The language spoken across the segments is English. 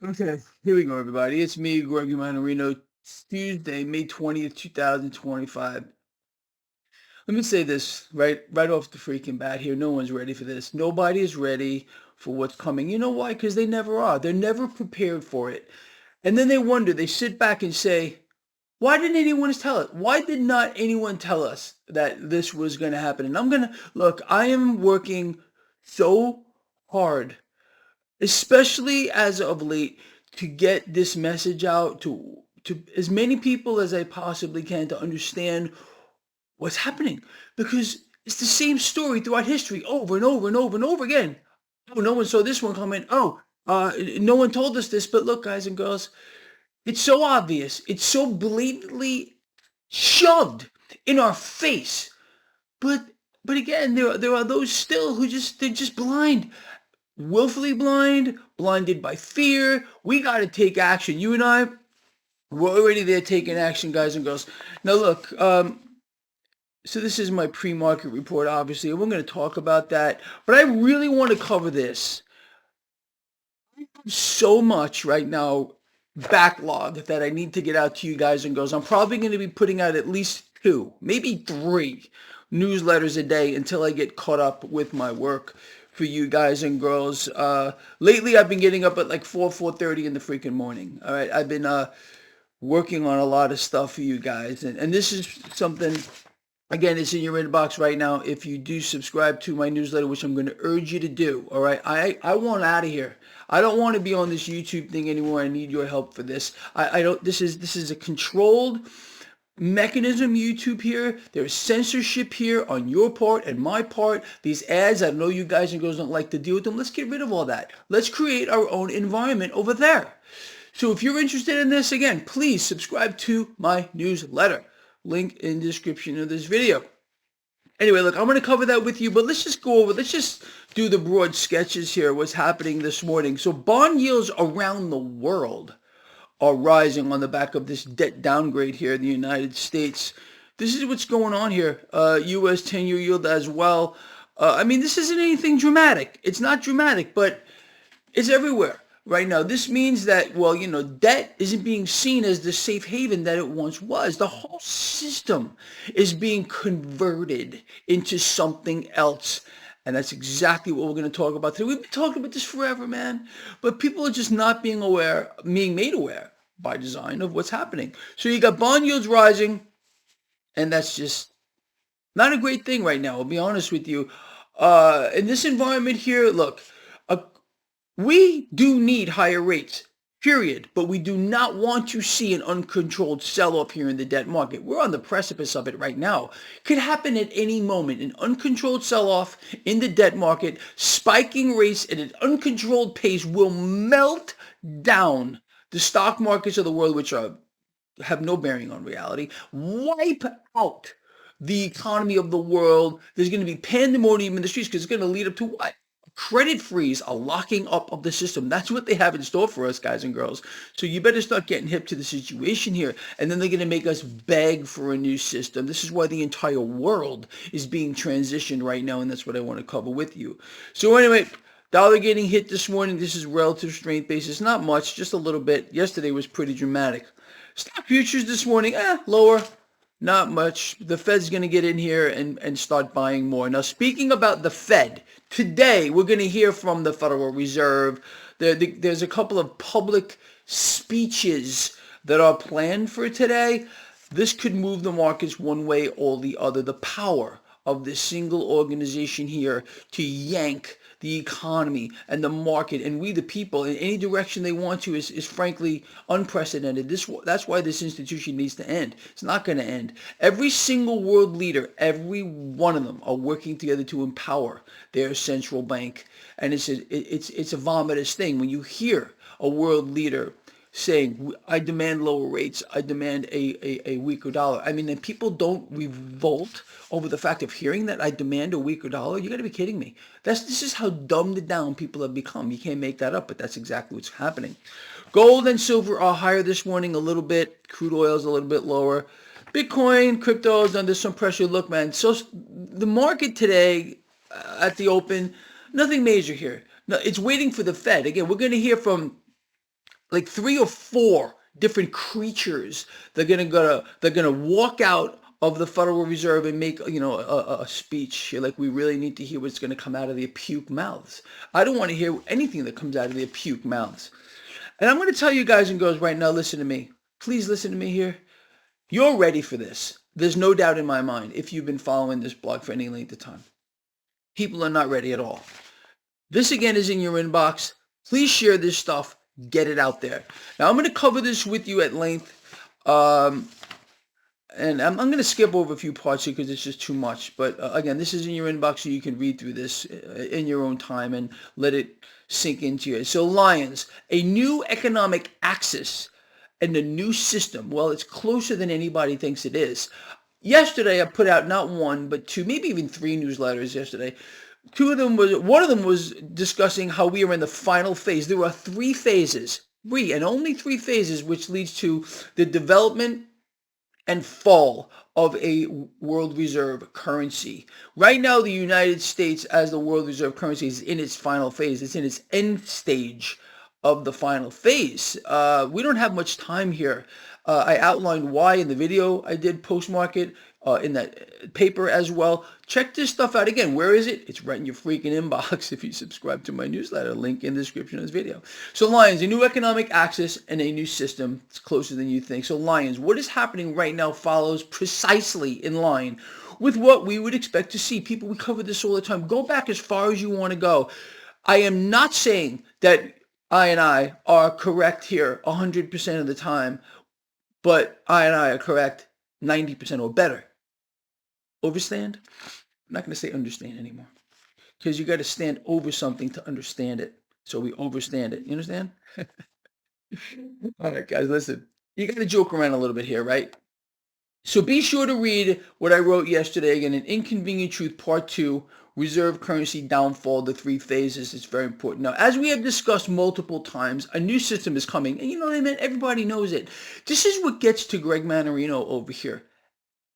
Okay, here we go, everybody. It's me, Gregory Mannarino. It's Tuesday, May 20th, 2025. Let me say this right off the freaking bat here. No one's ready for this. Nobody is ready for what's coming. You know why? Because they never are. They're never prepared for it. And then they wonder, they sit back and say, why didn't anyone tell us? Why did not anyone tell us that this was going to happen? And I'm going to look, I am working so hard, especially as of late, to get this message out to as many people as I possibly can to understand what's happening, because it's the same story throughout history over and over and over and over again. Oh, no one saw this one coming. Oh, no one told us this. But look, guys and girls, it's so obvious. It's so blatantly shoved in our face. But but again, there are those still who they're just blind, willfully blind, blinded by fear. We got to take action. You and I, we're already there taking action, guys and girls. Now, look, so this is my pre-market report, obviously, and we're going to talk about that. But I really want to cover this. So much right now, backlog that I need to get out to you guys and girls. I'm probably going to be putting out at least two, maybe three newsletters a day until I get caught up with my work for you guys and girls. Lately, I've been getting up at like 4:30 in the freaking morning. All right, I've been working on a lot of stuff for you guys, and this is something. Again, it's in your inbox right now. If you do subscribe to my newsletter, which I'm going to urge you to do, all right? I want out of here. I don't want to be on this YouTube thing anymore. I need your help for this. I don't. This is a controlled mechanism, YouTube here. There's censorship here on your part and my part. These ads, I know you guys and girls don't like to deal with them. Let's get rid of all that. Let's create our own environment over there. So if you're interested in this, again, please subscribe to my newsletter. Link in the description of this video. Anyway, look, I'm going to cover that with you, but let's just do the broad sketches here, what's happening this morning. So bond yields around the world are rising on the back of this debt downgrade here in the United States. This is what's going on here. U.S. 10-year yield as well. I mean, this isn't anything dramatic. It's not dramatic, but it's everywhere right now. This means that, well, debt isn't being seen as the safe haven that it once was. The whole system is being converted into something else. And that's exactly what we're going to talk about today. We've been talking about this forever, man. But people are just not being made aware by design of what's happening. So you got bond yields rising, and that's just not a great thing right now. I'll be honest with you. In this environment here, look, we do need higher rates, period. But we do not want to see an uncontrolled sell-off here in the debt market. We're on the precipice of it right now. Could happen at any moment. An uncontrolled sell-off in the debt market, spiking rates at an uncontrolled pace will melt down the stock markets of the world, which have no bearing on reality, wipe out the economy of the world. There's going to be pandemonium in the streets because it's going to lead up to what? Credit freeze, a locking up of the system. That's what they have in store for us, guys and girls. So you better start getting hip to the situation here. And then they're going to make us beg for a new system. This is why the entire world is being transitioned right now, and that's what I want to cover with you. So anyway, dollar getting hit this morning. This is relative strength basis. Not much, just a little bit. Yesterday was pretty dramatic. Stock futures this morning, lower. Not much. The Fed's going to get in here and start buying more. Now, speaking about the Fed, today we're going to hear from the Federal Reserve. There's a couple of public speeches that are planned for today. This could move the markets one way or the other. The power of this single organization here to yank the economy and the market and we the people in any direction they want to is frankly unprecedented. That's why this institution needs to end. It's not going to end. Every single world leader, every one of them are working together to empower their central bank. And it's a vomitous thing when you hear a world leader saying, I demand lower rates, I demand a weaker dollar. I mean, and people don't revolt over the fact of hearing that I demand a weaker dollar. You got to be kidding me. This is how dumbed down people have become. You can't make that up, but that's exactly what's happening. Gold and silver are higher this morning a little bit. Crude oil is a little bit lower. Bitcoin, crypto is under some pressure. Look, man, so the market today at the open, nothing major here. No, it's waiting for the Fed. Again, we're going to hear from like 3 or 4 different creatures. They're gonna walk out of the Federal Reserve and make a speech like we really need to hear what's going to come out of their puke mouths. I don't want to hear anything that comes out of their puke mouths. And I'm going to tell you guys and girls right now, listen to me. Please listen to me here. You're ready for this. There's no doubt in my mind if you've been following this blog for any length of time. People are not ready at all. This again is in your inbox. Please share this stuff. Get it out there. Now I'm going to cover this with you at length. And I'm going to skip over a few parts here because it's just too much. But again, this is in your inbox so you can read through this in your own time and let it sink into you. So Lions, a new economic axis and a new system. Well, it's closer than anybody thinks it is. Yesterday, I put out not 1, but 2, maybe even 3 newsletters yesterday. One of them was discussing how we are in the final phase. There are 3 phases, and only 3 phases, which leads to the development and fall of a world reserve currency. Right now, the United States as the world reserve currency is in its final phase. It's in its end stage of the final phase. We don't have much time here. I outlined why in the video I did post-market, in that paper as well. Check this stuff out again. Where is it? It's right in your freaking inbox if you subscribe to my newsletter. Link in the description of this video. So Lions, a new economic axis and a new system. It's closer than you think. So Lions, what is happening right now follows precisely in line with what we would expect to see. People, we cover this all the time. Go back as far as you want to go. I am not saying that I and I are correct here 100% of the time, but I and I are correct 90% or better. Overstand? I'm not going to say understand anymore because you got to stand over something to understand it. So we overstand it. You understand? All right, guys, listen. You got to joke around a little bit here, right? So be sure to read what I wrote yesterday. Again, An Inconvenient Truth, Part 2, Reserve Currency Downfall, the 3 phases. It's very important. Now, as we have discussed multiple times, a new system is coming. And you know what I mean? Everybody knows it. This is what gets to Greg Mannarino over here.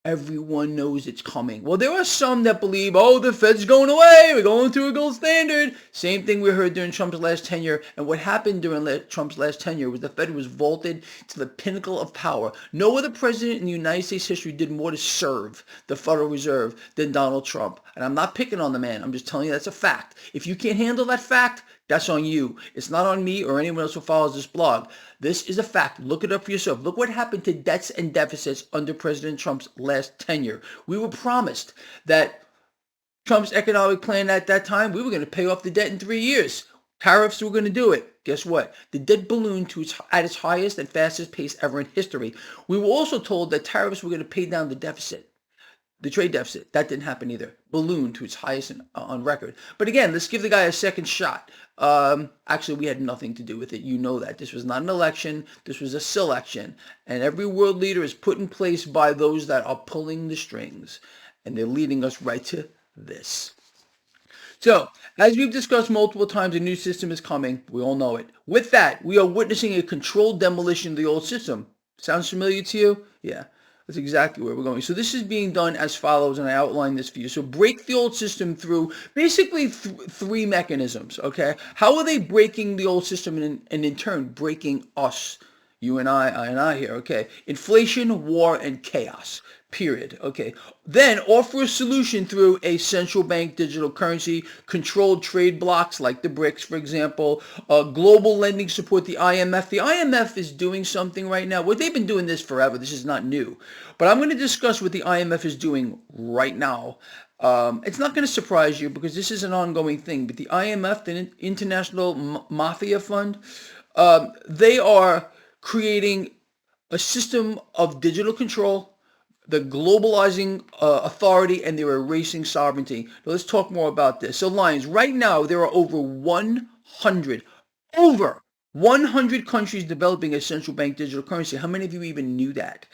Everyone knows it's coming. Well, there are some that believe, oh, the Fed's going away. We're going to a gold standard. Same thing we heard during Trump's last tenure. And what happened during Trump's last tenure was the Fed was vaulted to the pinnacle of power. No other president in the United States history did more to serve the Federal Reserve than Donald Trump. And I'm not picking on the man. I'm just telling you that's a fact. If you can't handle that fact, that's on you. It's not on me or anyone else who follows this blog. This is a fact. Look it up for yourself. Look what happened to debts and deficits under President Trump's last tenure. We were promised that Trump's economic plan at that time, we were going to pay off the debt in 3 years. Tariffs were going to do it. Guess what? The debt ballooned at its highest and fastest pace ever in history. We were also told that tariffs were going to pay down the deficit. The trade deficit, that didn't happen either. Ballooned to its highest on record. But again, let's give the guy a second shot. Actually, we had nothing to do with it. You know that. This was not an election. This was a selection. And every world leader is put in place by those that are pulling the strings. And they're leading us right to this. So, as we've discussed multiple times, a new system is coming. We all know it. With that, we are witnessing a controlled demolition of the old system. Sounds familiar to you? Yeah. That's exactly where we're going. So this is being done as follows, and I outlined this for you. So break the old system through basically 3 mechanisms, okay? How are they breaking the old system and in turn breaking us? You and I here, okay? Inflation, war, and chaos. Period. Okay. Then offer a solution through a central bank digital currency, controlled trade blocks like the BRICS, for example, global lending support, the IMF. The IMF is doing something right now. Well, they've been doing this forever. This is not new. But I'm going to discuss what the IMF is doing right now. It's not going to surprise you because this is an ongoing thing. But the IMF, the International Mafia Fund, they are creating a system of digital control. The globalizing authority, and they're erasing sovereignty. Now let's talk more about this. So Lions, right now there are over 100 countries developing a central bank digital currency. How many of you even knew that?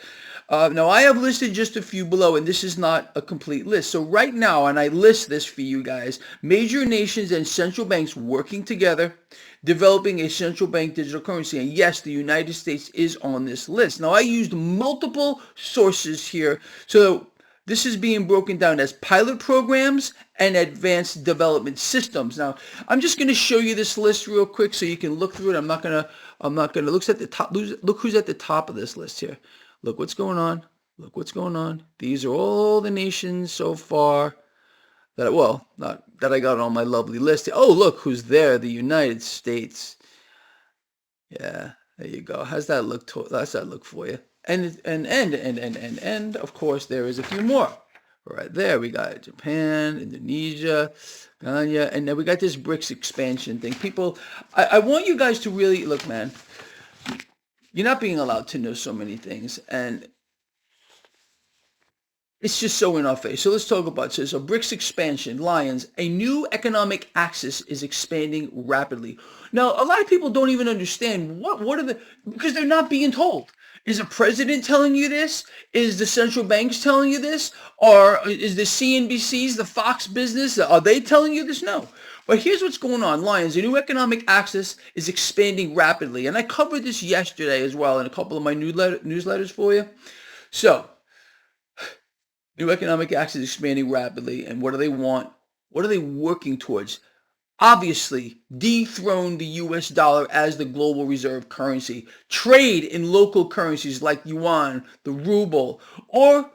Now I have listed just a few below, and this is not a complete list. So right now, and I list this for you guys, major nations and central banks working together, developing a central bank digital currency. And yes, the United States is on this list. Now I used multiple sources here. So This is being broken down as pilot programs and advanced development systems. Now, I'm just going to show you this list real quick so you can look through it. I'm not gonna look at the top. Look who's at the top of this list here. Look what's going on. Look what's going on. These are all the nations so far that, well, not that I got on my lovely list. Oh, look who's there. The United States. Yeah, there you go. How's that look? How's that look for you? And of course, there is a few more. Right there, we got Japan, Indonesia, Ghana, and then we got this BRICS expansion thing. People, I want you guys to really look, man. You're not being allowed to know so many things, and it's just so in our face. So let's talk about this. So BRICS expansion, Lions, a new economic axis is expanding rapidly. Now, a lot of people don't even understand what are the, because they're not being told. Is the president telling you this? Is the central banks telling you this? Or is the CNBCs, the Fox business, are they telling you this? No. But here's what's going on. Lions, a new economic axis is expanding rapidly. And I covered this yesterday as well in a couple of my newsletters for you. So, new economic axis is expanding rapidly, and what do they want? What are they working towards? Obviously, dethrone the US dollar as the global reserve currency. Trade in local currencies like yuan, the ruble, or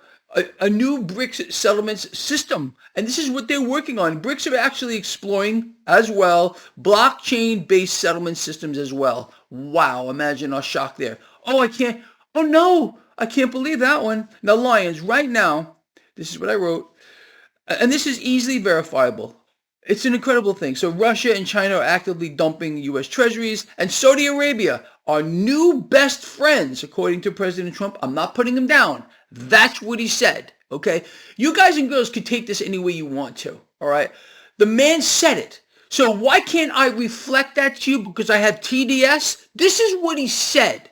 a new BRICS settlements system. And this is what they're working on. BRICS are actually exploring as well blockchain-based settlement systems as well. Wow, imagine our shock there. Oh no, I can't believe that one. Now, Lions, right now, this is what I wrote, and this is easily verifiable. It's an incredible thing. So Russia and China are actively dumping U.S. treasuries, and Saudi Arabia are new best friends, according to President Trump. I'm not putting him down. That's what he said, okay? You guys and girls can take this any way you want to, all right? The man said it. So why can't I reflect that to you because I have TDS? This is what he said,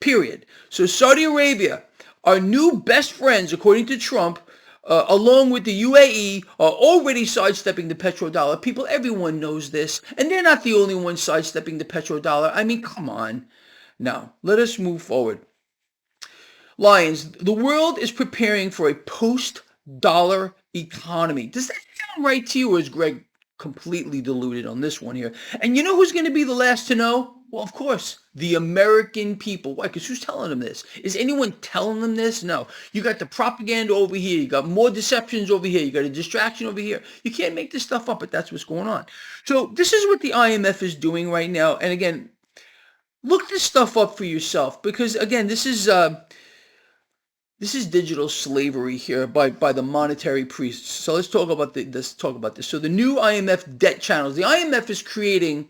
period. So Saudi Arabia are new best friends, according to Trump, along with the UAE, are already sidestepping the petrodollar. People, everyone knows this. And they're not the only ones sidestepping the petrodollar. I mean, come on. Now, let us move forward. Lions, the world is preparing for a post-dollar economy. Does that sound right to you, or is Greg completely deluded on this one here? And you know who's going to be the last to know? Well, of course, the American people. Why? Because who's telling them this? Is anyone telling them this? No. You got the propaganda over here. You got more deceptions over here. You got a distraction over here. You can't make this stuff up, but that's what's going on. So this is what the IMF is doing right now. And again, look this stuff up for yourself, because again, this is digital slavery here by the monetary priests. So let's talk about this. So the new IMF debt channels. The IMF is creating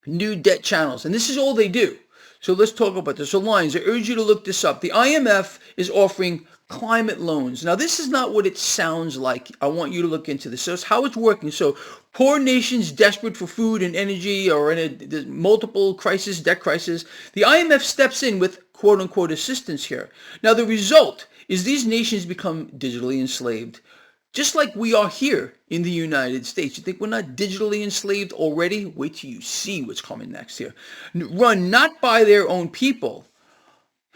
new debt channels, and this is all they do. So let's talk about this. So Lions, I urge you to look this up. The IMF is offering climate loans. Now, this is not what it sounds like. I want you to look into this. So it's how it's working. So poor nations desperate for food and energy or in a multiple crisis, debt crisis, the IMF steps in with quote-unquote assistance here. Now, the result is these nations become digitally enslaved, just like we are here in the United States. You think we're not digitally enslaved already? Wait till you see what's coming next here. Run not by their own people,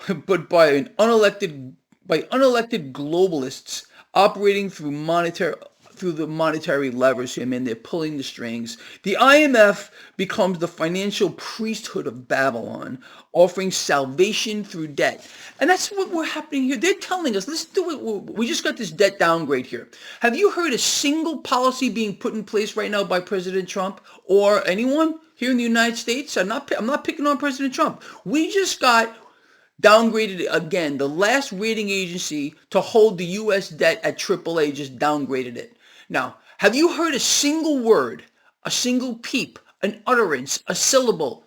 but by unelected globalists operating through the monetary levers here, man. They're pulling the strings. The IMF becomes the financial priesthood of Babylon, offering salvation through debt. And that's what we're happening here. They're telling us, let's do it. We just got this debt downgrade here. Have you heard a single policy being put in place right now by President Trump or anyone here in the United States? I'm not picking on President Trump. We just got downgraded again. The last rating agency to hold the U.S. debt at AAA just downgraded it. Now, have you heard a single word, a single peep, an utterance, a syllable,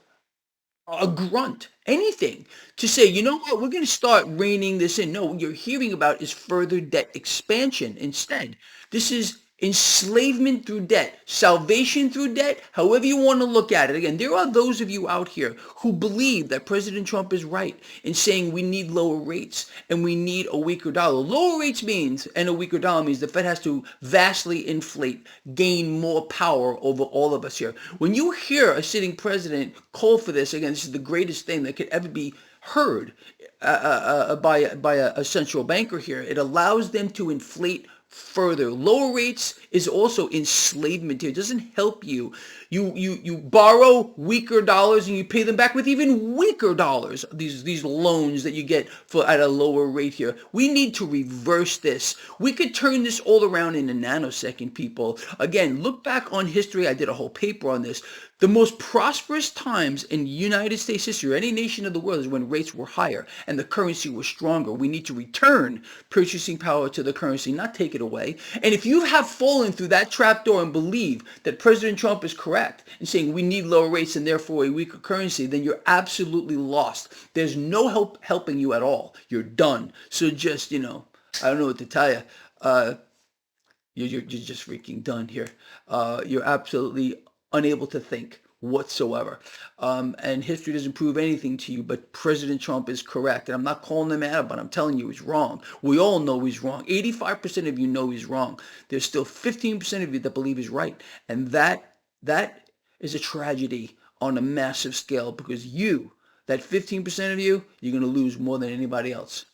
a grunt, anything to say, you know what, we're going to start reining this in? No, what you're hearing about is further debt expansion instead. This is enslavement through debt, salvation through debt, however you want to look at it. Again, there are those of you out here who believe that President Trump is right in saying we need lower rates and we need a weaker dollar. Lower rates means, and a weaker dollar means, the Fed has to vastly inflate, gain more power over all of us here. When you hear a sitting president call for this, again, this is the greatest thing that could ever be heard by a central banker here. It allows them to inflate further. Lower rates is also enslavement here. It doesn't help you. You borrow weaker dollars and you pay them back with even weaker dollars. These loans that you get at a lower rate here. We need to reverse this. We could turn this all around in a nanosecond, people. Again, look back on history. I did a whole paper on this. The most prosperous times in United States history, or any nation of the world, is when rates were higher and the currency was stronger. We need to return purchasing power to the currency, not take it away. And if you have fallen through that trapdoor and believe that President Trump is correct in saying we need lower rates and therefore a weaker currency, then you're absolutely lost. There's no help helping you at all. You're done. So just, I don't know what to tell you. You're just freaking done here. You're absolutely unable to think whatsoever. And history doesn't prove anything to you, but President Trump is correct. And I'm not calling him out, but I'm telling you he's wrong. We all know he's wrong. 85% of you know he's wrong. There's still 15% of you that believe he's right. And that is a tragedy on a massive scale, because that 15% of you, you're going to lose more than anybody else.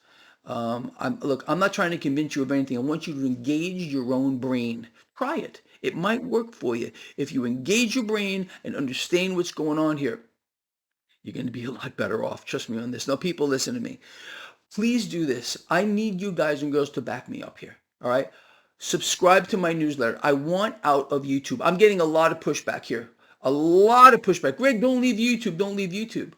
I'm not trying to convince you of anything. I want you to engage your own brain. Try it. It might work for you. If you engage your brain and understand what's going on here, you're going to be a lot better off. Trust me on this. Now, people, listen to me. Please do this. I need you guys and girls to back me up here. All right? Subscribe to my newsletter. I want out of YouTube. I'm getting a lot of pushback here. A lot of pushback. Greg, don't leave YouTube. Don't leave YouTube.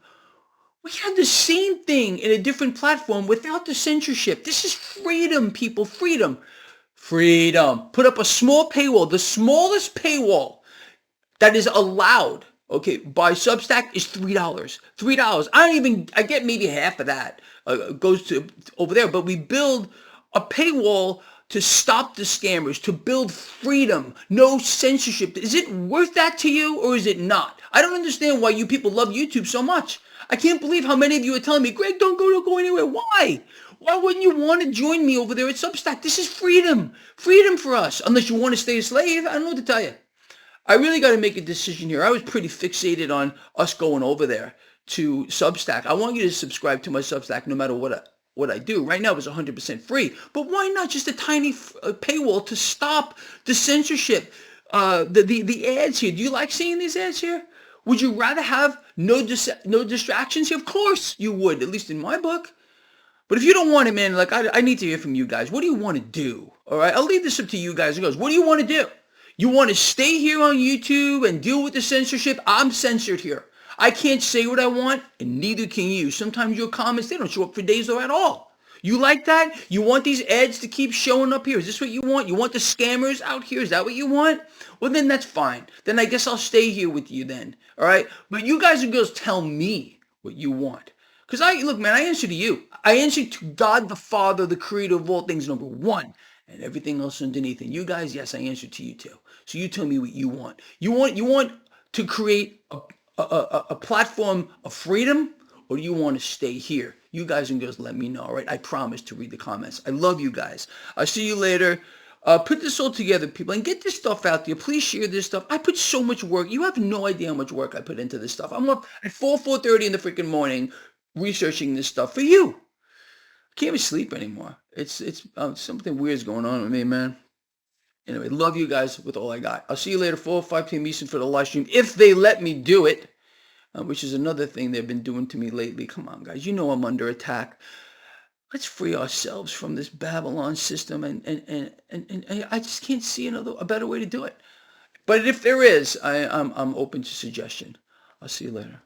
We have the same thing in a different platform without the censorship. This is freedom, people. Freedom. Freedom. Put up a small paywall. The smallest paywall that is allowed, by Substack is $3. $3. I get maybe half of that goes to over there, but we build a paywall to stop the scammers, to build freedom, no censorship. Is it worth that to you, or is it not? I don't understand why you people love YouTube so much. I can't believe how many of you are telling me, Greg, don't go anywhere. Why? Why wouldn't you want to join me over there at Substack? This is freedom. Freedom for us. Unless you want to stay a slave. I don't know what to tell you. I really got to make a decision here. I was pretty fixated on us going over there to Substack. I want you to subscribe to my Substack no matter what I do. Right now it's 100% free. But why not just a tiny paywall to stop the censorship? The ads here. Do you like seeing these ads here? Would you rather have no distractions here? Of course you would, at least in my book. But if you don't want it, man, I need to hear from you guys. What do you want to do? All right, I'll leave this up to you guys. It goes, what do you want to do? You want to stay here on YouTube and deal with the censorship? I'm censored here. I can't say what I want, and neither can you. Sometimes your comments, they don't show up for days or at all. You like that? You want these ads to keep showing up here? Is this what you want? You want the scammers out here? Is that what you want? Well, then that's fine. Then I guess I'll stay here with you then. All right? But you guys and girls tell me what you want. Because look, man, I answer to you. I answer to God the Father, the creator of all things, number one, and everything else underneath. And you guys, yes, I answer to you too. So you tell me what you want. You want to create a platform of freedom, or do you want to stay here? You guys and girls, let me know, all right? I promise to read the comments. I love you guys. I'll see you later. Put this all together, people, and get this stuff out there. Please share this stuff. I put so much work. You have no idea how much work I put into this stuff. I'm up at 4:30 in the freaking morning researching this stuff for you. I can't even sleep anymore. It's something weird's going on with me, man. Anyway, love you guys with all I got. I'll see you later, 4 or 5 p.m. Eastern for the live stream, if they let me do it, which is another thing they've been doing to me lately. Come on, guys. You know I'm under attack. Let's free ourselves from this Babylon system, and I just can't see a better way to do it. But if there is, I'm open to suggestion. I'll see you later.